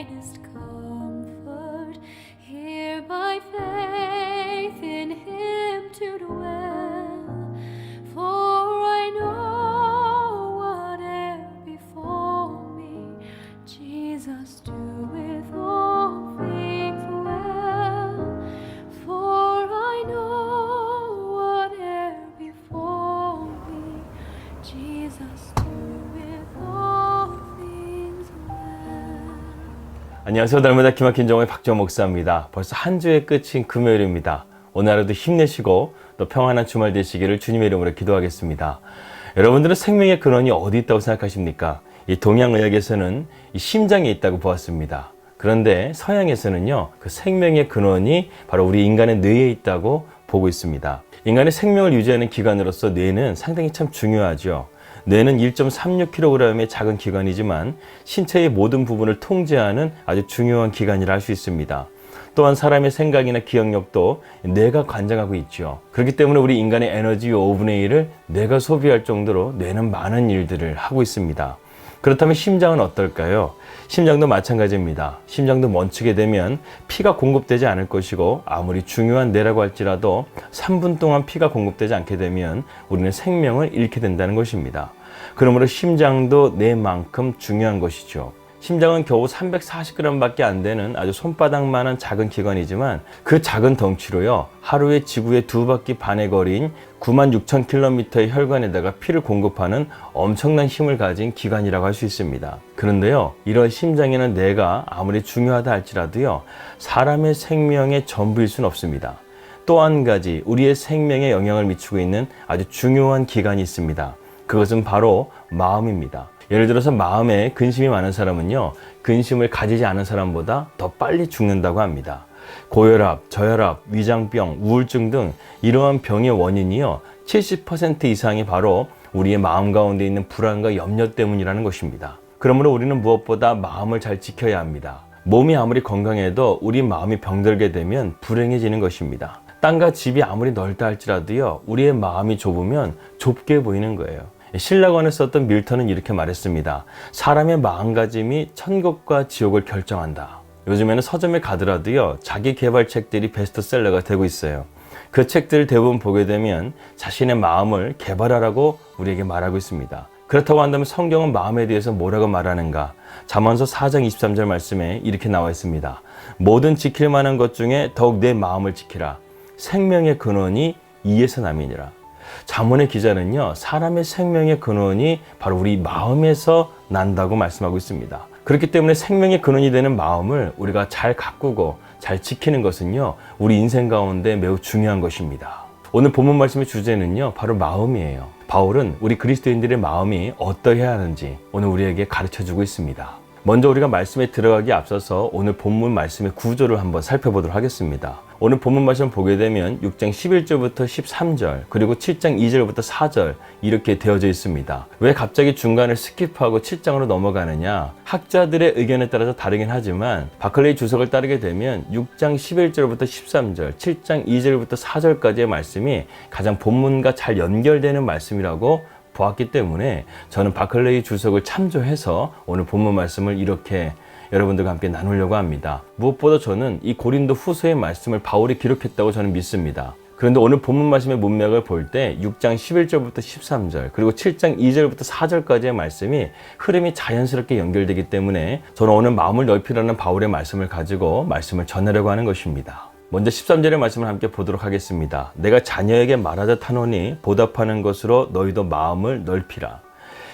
finest comfort, here by faith in Him to dwell. For I know whate'er befall me, Jesus doeth all things well. For I know whate'er befall me, Jesus doeth all things well. 안녕하세요. 날마다 기막힌 정오의 박정호 목사입니다. 벌써 한 주의 끝인 금요일입니다. 오늘 하루도 힘내시고 또 평안한 주말 되시기를 주님의 이름으로 기도하겠습니다. 여러분들은 생명의 근원이 어디 있다고 생각하십니까? 이 동양의학에서는 이 심장에 있다고 보았습니다. 그런데 서양에서는요, 그 생명의 근원이 바로 우리 인간의 뇌에 있다고 보고 있습니다. 인간의 생명을 유지하는 기관으로서 뇌는 상당히 참 중요하죠. 뇌는 1.36kg의 작은 기관이지만 신체의 모든 부분을 통제하는 아주 중요한 기관이라 할 수 있습니다. 또한 사람의 생각이나 기억력도 뇌가 관장하고 있죠. 그렇기 때문에 우리 인간의 에너지의 5분의 1을 뇌가 소비할 정도로 뇌는 많은 일들을 하고 있습니다. 그렇다면 심장은 어떨까요? 심장도 마찬가지입니다. 심장도 멈추게 되면 피가 공급되지 않을 것이고, 아무리 중요한 뇌라고 할지라도 3분 동안 피가 공급되지 않게 되면 우리는 생명을 잃게 된다는 것입니다. 그러므로 심장도 뇌만큼 중요한 것이죠. 심장은 겨우 340g 밖에 안 되는 아주 손바닥만한 작은 기관이지만 그 작은 덩치로요, 하루에 지구의 2바퀴 반의 거리인 96,000km의 혈관에다가 피를 공급하는 엄청난 힘을 가진 기관이라고 할 수 있습니다. 그런데요, 이런 심장에는 뇌가 아무리 중요하다 할지라도요, 사람의 생명의 전부일 수는 없습니다. 또 한 가지 우리의 생명에 영향을 미치고 있는 아주 중요한 기관이 있습니다. 그것은 바로 마음입니다. 예를 들어서 마음에 근심이 많은 사람은요, 근심을 가지지 않은 사람보다 더 빨리 죽는다고 합니다. 고혈압, 저혈압, 위장병, 우울증 등 이러한 병의 원인이요, 70% 이상이 바로 우리의 마음 가운데 있는 불안과 염려 때문이라는 것입니다. 그러므로 우리는 무엇보다 마음을 잘 지켜야 합니다. 몸이 아무리 건강해도 우리 마음이 병들게 되면 불행해지는 것입니다. 땅과 집이 아무리 넓다 할지라도요, 우리의 마음이 좁으면 좁게 보이는 거예요. 신라권에 썼던 밀턴은 이렇게 말했습니다. 사람의 마음가짐이 천국과 지옥을 결정한다. 요즘에는 서점에 가더라도요, 자기 개발 책들이 베스트셀러가 되고 있어요. 그 책들을 대부분 보게 되면 자신의 마음을 개발하라고 우리에게 말하고 있습니다. 그렇다고 한다면 성경은 마음에 대해서 뭐라고 말하는가? 잠언서 4장 23절 말씀에 이렇게 나와 있습니다. 모든 지킬 만한 것 중에 더욱 내 마음을 지키라. 생명의 근원이 이에서 남이니라. 잠언의 기자는요, 사람의 생명의 근원이 바로 우리 마음에서 난다고 말씀하고 있습니다. 그렇기 때문에 생명의 근원이 되는 마음을 우리가 잘 가꾸고 잘 지키는 것은요, 우리 인생 가운데 매우 중요한 것입니다. 오늘 본문 말씀의 주제는요, 바로 마음이에요. 바울은 우리 그리스도인들의 마음이 어떠해야 하는지 오늘 우리에게 가르쳐주고 있습니다. 먼저 우리가 말씀에 들어가기 앞서서 오늘 본문 말씀의 구조를 한번 살펴보도록 하겠습니다. 오늘 본문 말씀 보게 되면 6장 11절부터 13절 그리고 7장 2절부터 4절 이렇게 되어져 있습니다. 왜 갑자기 중간을 스킵하고 7장으로 넘어가느냐? 학자들의 의견에 따라서 다르긴 하지만 바클레이 주석을 따르게 되면 6장 11절부터 13절, 7장 2절부터 4절까지의 말씀이 가장 본문과 잘 연결되는 말씀이라고 보았기 때문에 저는 바클레이 주석을 참조해서 오늘 본문 말씀을 이렇게 여러분들과 함께 나누려고 합니다. 무엇보다 저는 이 고린도 후서의 말씀을 바울이 기록했다고 저는 믿습니다. 그런데 오늘 본문 말씀의 문맥을 볼 때 6장 11절부터 13절 그리고 7장 2절부터 4절까지의 말씀이 흐름이 자연스럽게 연결되기 때문에 저는 오늘 마음을 넓히라는 바울의 말씀을 가지고 말씀을 전하려고 하는 것입니다. 먼저 13절의 말씀을 함께 보도록 하겠습니다. 내가 자녀에게 말하듯 하노니 보답하는 것으로 너희도 마음을 넓히라.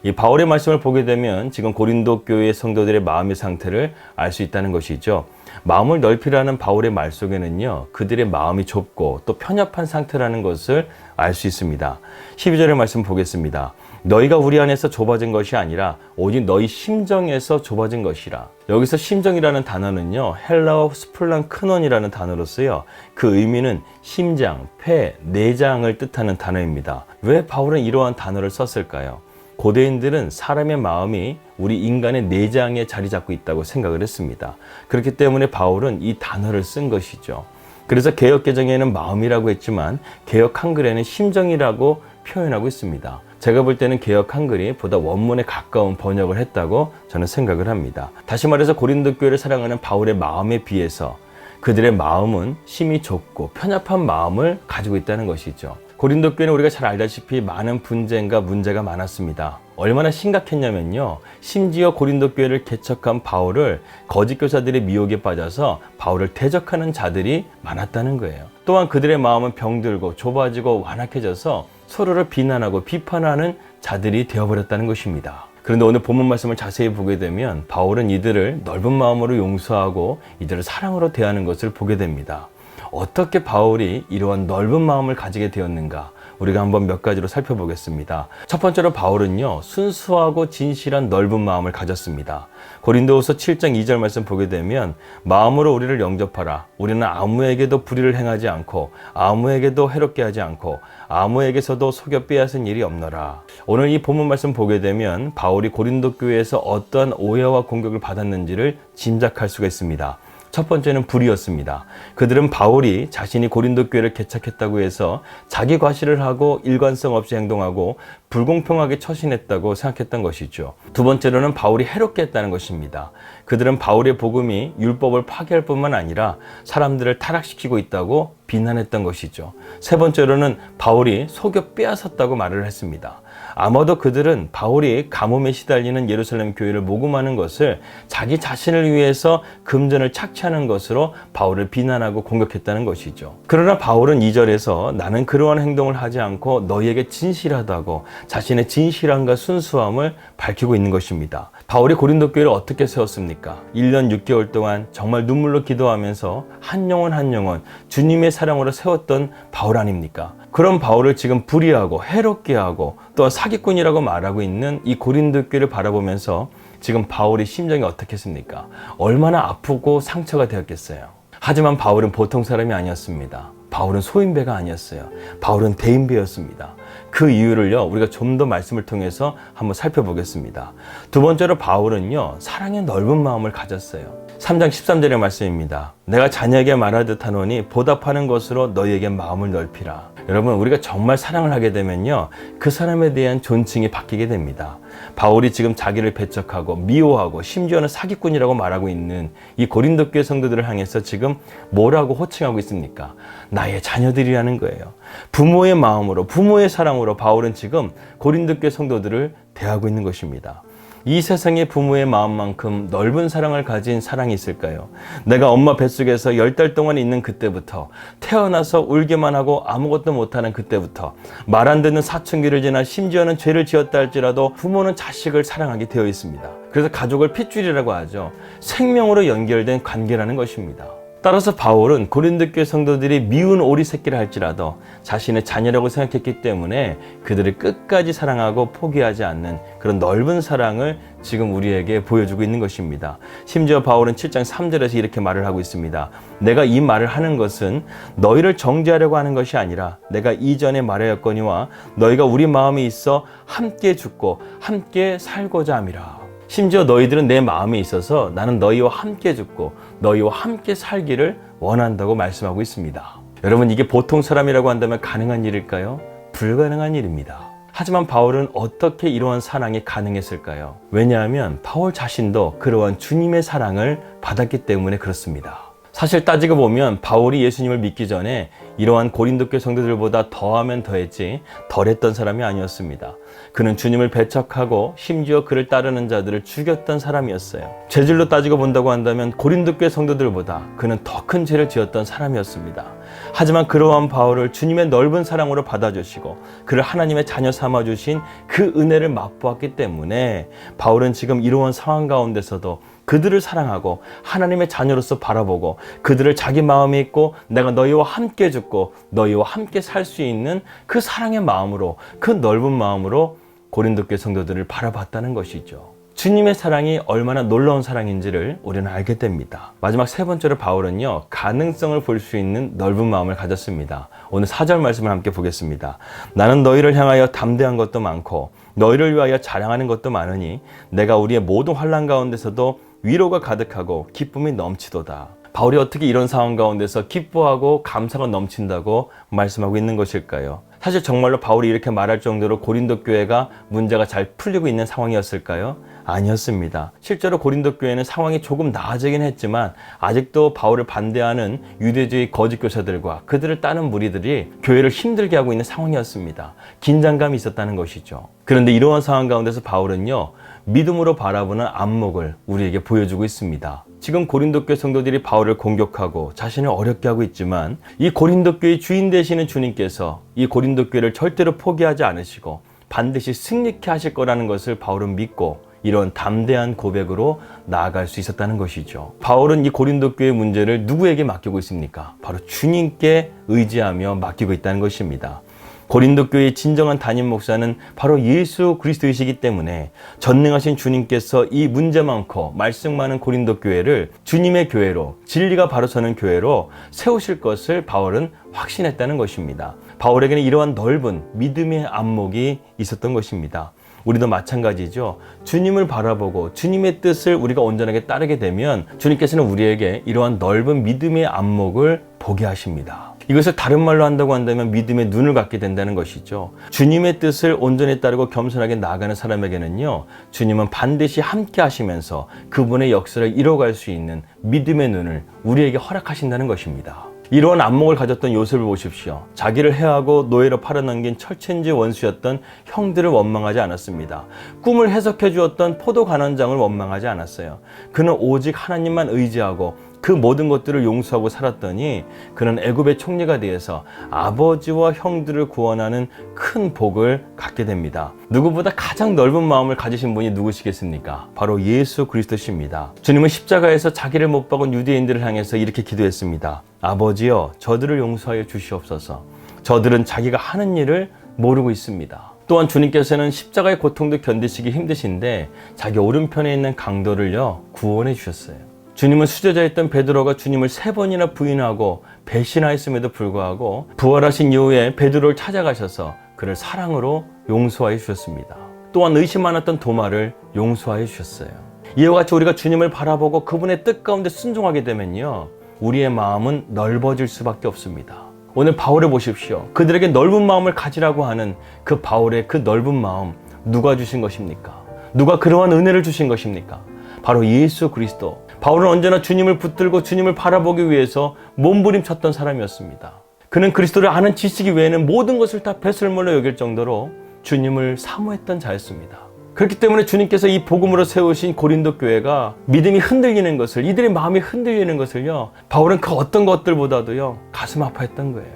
이 바울의 말씀을 보게 되면 지금 고린도 교회의 성도들의 마음의 상태를 알 수 있다는 것이죠. 마음을 넓히라는 바울의 말 속에는요, 그들의 마음이 좁고 또 편협한 상태라는 것을 알 수 있습니다. 12절의 말씀 보겠습니다. 너희가 우리 안에서 좁아진 것이 아니라 오직 너희 심정에서 좁아진 것이라. 여기서 심정이라는 단어는요, 헬라어 스플랑크논이라는 단어로서요, 그 의미는 심장, 폐, 내장을 뜻하는 단어입니다. 왜 바울은 이러한 단어를 썼을까요? 고대인들은 사람의 마음이 우리 인간의 내장에 자리 잡고 있다고 생각을 했습니다. 그렇기 때문에 바울은 이 단어를 쓴 것이죠. 그래서 개역개정에는 마음이라고 했지만 개역 한글에는 심정이라고 표현하고 있습니다. 제가 볼 때는 개역 한글이 보다 원문에 가까운 번역을 했다고 저는 생각을 합니다. 다시 말해서 고린도 교회를 사랑하는 바울의 마음에 비해서 그들의 마음은 심히 좁고 편협한 마음을 가지고 있다는 것이죠. 고린도 교회는 우리가 잘 알다시피 많은 분쟁과 문제가 많았습니다. 얼마나 심각했냐면요. 심지어 고린도 교회를 개척한 바울을 거짓 교사들의 미혹에 빠져서 바울을 대적하는 자들이 많았다는 거예요. 또한 그들의 마음은 병들고 좁아지고 완악해져서 서로를 비난하고 비판하는 자들이 되어버렸다는 것입니다. 그런데 오늘 본문 말씀을 자세히 보게 되면 바울은 이들을 넓은 마음으로 용서하고 이들을 사랑으로 대하는 것을 보게 됩니다. 어떻게 바울이 이러한 넓은 마음을 가지게 되었는가? 우리가 한번 몇 가지로 살펴보겠습니다. 첫 번째로 바울은요, 순수하고 진실한 넓은 마음을 가졌습니다. 고린도후서 7장 2절 말씀 보게 되면 마음으로 우리를 영접하라. 우리는 아무에게도 불의를 행하지 않고 아무에게도 해롭게 하지 않고 아무에게서도 속여 빼앗은 일이 없노라. 오늘 이 본문 말씀 보게 되면 바울이 고린도 교회에서 어떠한 오해와 공격을 받았는지를 짐작할 수가 있습니다. 첫 번째는 불의였습니다. 그들은 바울이 자신이 고린도 교회를 개척했다고 해서 자기 과시를 하고 일관성 없이 행동하고 불공평하게 처신했다고 생각했던 것이죠. 두 번째로는 바울이 해롭게 했다는 것입니다. 그들은 바울의 복음이 율법을 파괴할 뿐만 아니라 사람들을 타락시키고 있다고 비난했던 것이죠. 세 번째로는 바울이 속여 빼앗았다고 말을 했습니다. 아마도 그들은 바울이 가뭄에 시달리는 예루살렘 교회를 모금하는 것을 자기 자신을 위해서 금전을 착취하는 것으로 바울을 비난하고 공격했다는 것이죠. 그러나 바울은 2절에서 나는 그러한 행동을 하지 않고 너희에게 진실하다고 자신의 진실함과 순수함을 밝히고 있는 것입니다. 바울이 고린도 교회를 어떻게 세웠습니까? 1년 6개월 동안 정말 눈물로 기도하면서 한 영혼 한 영혼 주님의 사랑으로 세웠던 바울 아닙니까? 그런 바울을 지금 불의하고 해롭게 하고 또한 사기꾼이라고 말하고 있는 이 고린도 교회를 바라보면서 지금 바울의 심정이 어떻겠습니까? 얼마나 아프고 상처가 되었겠어요. 하지만 바울은 보통 사람이 아니었습니다. 바울은 소인배가 아니었어요. 바울은 대인배였습니다. 그 이유를요, 우리가 좀 더 말씀을 통해서 한번 살펴보겠습니다. 두 번째로 바울은요, 사랑의 넓은 마음을 가졌어요. 3장 13절의 말씀입니다. 내가 자녀에게 말하듯 하노니 보답하는 것으로 너희에게 마음을 넓히라. 여러분, 우리가 정말 사랑을 하게 되면요, 그 사람에 대한 존칭이 바뀌게 됩니다. 바울이 지금 자기를 배척하고 미워하고 심지어는 사기꾼이라고 말하고 있는 이 고린도 교회 성도들을 향해서 지금 뭐라고 호칭하고 있습니까? 나의 자녀들이라는 거예요. 부모의 마음으로, 부모의 사랑으로 바울은 지금 고린도 교회 성도들을 대하고 있는 것입니다. 이 세상의 부모의 마음만큼 넓은 사랑을 가진 사랑이 있을까요? 내가 엄마 뱃속에서 10달 동안 있는 그때부터, 태어나서 울기만 하고 아무것도 못하는 그때부터, 말 안 듣는 사춘기를 지나 심지어는 죄를 지었다 할지라도 부모는 자식을 사랑하게 되어 있습니다. 그래서 가족을 핏줄이라고 하죠. 생명으로 연결된 관계라는 것입니다. 따라서 바울은 고린도 교회 성도들이 미운 오리 새끼를 할지라도 자신의 자녀라고 생각했기 때문에 그들을 끝까지 사랑하고 포기하지 않는 그런 넓은 사랑을 지금 우리에게 보여주고 있는 것입니다. 심지어 바울은 7장 3절에서 이렇게 말을 하고 있습니다. 내가 이 말을 하는 것은 너희를 정죄하려고 하는 것이 아니라 내가 이전에 말하였거니와 너희가 우리 마음이 있어 함께 죽고 함께 살고자 함이라. 심지어 너희들은 내 마음에 있어서 나는 너희와 함께 죽고 너희와 함께 살기를 원한다고 말씀하고 있습니다. 여러분, 이게 보통 사람이라고 한다면 가능한 일일까요? 불가능한 일입니다. 하지만 바울은 어떻게 이러한 사랑이 가능했을까요? 왜냐하면 바울 자신도 그러한 주님의 사랑을 받았기 때문에 그렇습니다. 사실 따지고 보면 바울이 예수님을 믿기 전에 이러한 고린도 교회 성도들보다 더하면 더했지 덜했던 사람이 아니었습니다. 그는 주님을 배척하고 심지어 그를 따르는 자들을 죽였던 사람이었어요. 죄질로 따지고 본다고 한다면 고린도 교회 성도들보다 그는 더 큰 죄를 지었던 사람이었습니다. 하지만 그러한 바울을 주님의 넓은 사랑으로 받아주시고 그를 하나님의 자녀 삼아주신 그 은혜를 맛보았기 때문에 바울은 지금 이러한 상황 가운데서도 그들을 사랑하고 하나님의 자녀로서 바라보고 그들을 자기 마음에 있고 내가 너희와 함께 죽고 너희와 함께 살 수 있는 그 사랑의 마음으로, 그 넓은 마음으로 고린도 교회 성도들을 바라봤다는 것이죠. 주님의 사랑이 얼마나 놀라운 사랑인지를 우리는 알게 됩니다. 마지막 세 번째로 바울은요, 가능성을 볼 수 있는 넓은 마음을 가졌습니다. 오늘 4절 말씀을 함께 보겠습니다. 나는 너희를 향하여 담대한 것도 많고 너희를 위하여 자랑하는 것도 많으니 내가 우리의 모든 환난 가운데서도 위로가 가득하고 기쁨이 넘치도다. 바울이 어떻게 이런 상황 가운데서 기뻐하고 감사가 넘친다고 말씀하고 있는 것일까요? 사실 정말로 바울이 이렇게 말할 정도로 고린도 교회가 문제가 잘 풀리고 있는 상황이었을까요? 아니었습니다. 실제로 고린도 교회는 상황이 조금 나아지긴 했지만 아직도 바울을 반대하는 유대주의 거짓 교사들과 그들을 따르는 무리들이 교회를 힘들게 하고 있는 상황이었습니다. 긴장감이 있었다는 것이죠. 그런데 이러한 상황 가운데서 바울은요, 믿음으로 바라보는 안목을 우리에게 보여주고 있습니다. 지금 고린도 교회 성도들이 바울을 공격하고 자신을 어렵게 하고 있지만 이 고린도 교회의 주인 되시는 주님께서 이 고린도 교회를 절대로 포기하지 않으시고 반드시 승리케 하실 거라는 것을 바울은 믿고 이런 담대한 고백으로 나아갈 수 있었다는 것이죠. 바울은 이 고린도 교회의 문제를 누구에게 맡기고 있습니까? 바로 주님께 의지하며 맡기고 있다는 것입니다. 고린도 교회의 진정한 담임 목사는 바로 예수 그리스도이시기 때문에 전능하신 주님께서 이 문제 많고 말씀 많은 고린도 교회를 주님의 교회로, 진리가 바로 서는 교회로 세우실 것을 바울은 확신했다는 것입니다. 바울에게는 이러한 넓은 믿음의 안목이 있었던 것입니다. 우리도 마찬가지죠. 주님을 바라보고 주님의 뜻을 우리가 온전하게 따르게 되면 주님께서는 우리에게 이러한 넓은 믿음의 안목을 보게 하십니다. 이것을 다른 말로 한다고 한다면 믿음의 눈을 갖게 된다는 것이죠. 주님의 뜻을 온전히 따르고 겸손하게 나아가는 사람에게는요, 주님은 반드시 함께 하시면서 그분의 역사를 이뤄갈 수 있는 믿음의 눈을 우리에게 허락하신다는 것입니다. 이러한 안목을 가졌던 요셉을 보십시오. 자기를 해하고 노예로 팔아넘긴 철천지 원수였던 형들을 원망하지 않았습니다. 꿈을 해석해 주었던 포도 관원장을 원망하지 않았어요. 그는 오직 하나님만 의지하고 그 모든 것들을 용서하고 살았더니 그는 애굽의 총리가 되어서 아버지와 형들을 구원하는 큰 복을 갖게 됩니다. 누구보다 가장 넓은 마음을 가지신 분이 누구시겠습니까? 바로 예수 그리스도십니다. 주님은 십자가에서 자기를 못 박은 유대인들을 향해서 이렇게 기도했습니다. 아버지여, 저들을 용서하여 주시옵소서. 저들은 자기가 하는 일을 모르고 있습니다. 또한 주님께서는 십자가의 고통도 견디시기 힘드신데 자기 오른편에 있는 강도를요, 구원해 주셨어요. 주님은 수제자였던 베드로가 주님을 3번이나 부인하고 배신하였음에도 불구하고 부활하신 이후에 베드로를 찾아가셔서 그를 사랑으로 용서하여 주셨습니다. 또한 의심 많았던 도마를 용서하여 주셨어요. 이와 같이 우리가 주님을 바라보고 그분의 뜻 가운데 순종하게 되면요, 우리의 마음은 넓어질 수밖에 없습니다. 오늘 바울을 보십시오. 그들에게 넓은 마음을 가지라고 하는 그 바울의 그 넓은 마음, 누가 주신 것입니까? 누가 그러한 은혜를 주신 것입니까? 바로 예수 그리스도. 바울은 언제나 주님을 붙들고 주님을 바라보기 위해서 몸부림쳤던 사람이었습니다. 그는 그리스도를 아는 지식 외에는 모든 것을 다 배설물로 여길 정도로 주님을 사모했던 자였습니다. 그렇기 때문에 주님께서 이 복음으로 세우신 고린도 교회가 믿음이 흔들리는 것을, 이들의 마음이 흔들리는 것을요, 바울은 그 어떤 것들보다도요, 가슴 아파했던 거예요.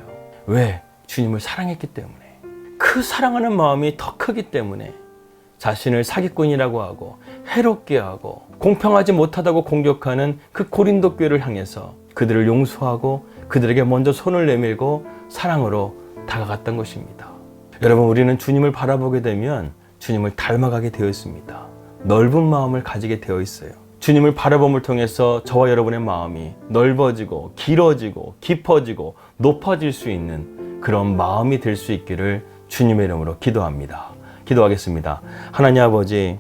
왜? 주님을 사랑했기 때문에. 그 사랑하는 마음이 더 크기 때문에 자신을 사기꾼이라고 하고 해롭게 하고 공평하지 못하다고 공격하는 그 고린도 교회를 향해서 그들을 용서하고 그들에게 먼저 손을 내밀고 사랑으로 다가갔던 것입니다. 여러분, 우리는 주님을 바라보게 되면 주님을 닮아가게 되어 있습니다. 넓은 마음을 가지게 되어 있어요. 주님을 바라봄을 통해서 저와 여러분의 마음이 넓어지고 길어지고 깊어지고 높아질 수 있는 그런 마음이 될 수 있기를 주님의 이름으로 기도합니다. 기도하겠습니다. 하나님 아버지,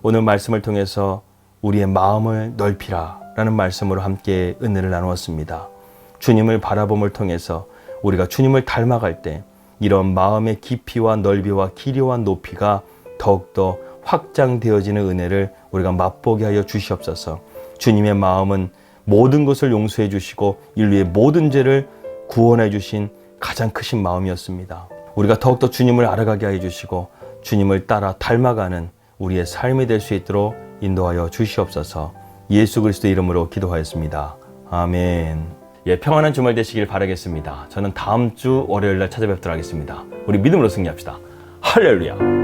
오늘 말씀을 통해서 우리의 마음을 넓히라 라는 말씀으로 함께 은혜를 나누었습니다. 주님을 바라봄을 통해서 우리가 주님을 닮아갈 때 이런 마음의 깊이와 넓이와 길이와 높이가 더욱더 확장되어지는 은혜를 우리가 맛보게 하여 주시옵소서. 주님의 마음은 모든 것을 용서해 주시고 인류의 모든 죄를 구원해 주신 가장 크신 마음이었습니다. 우리가 더욱더 주님을 알아가게 하여 주시고 주님을 따라 닮아가는 우리의 삶이 될 수 있도록 인도하여 주시옵소서. 예수 그리스도의 이름으로 기도하였습니다. 아멘. 평안한 주말 되시길 바라겠습니다. 저는 다음 주 월요일 날 찾아뵙도록 하겠습니다. 우리 믿음으로 승리합시다. 할렐루야.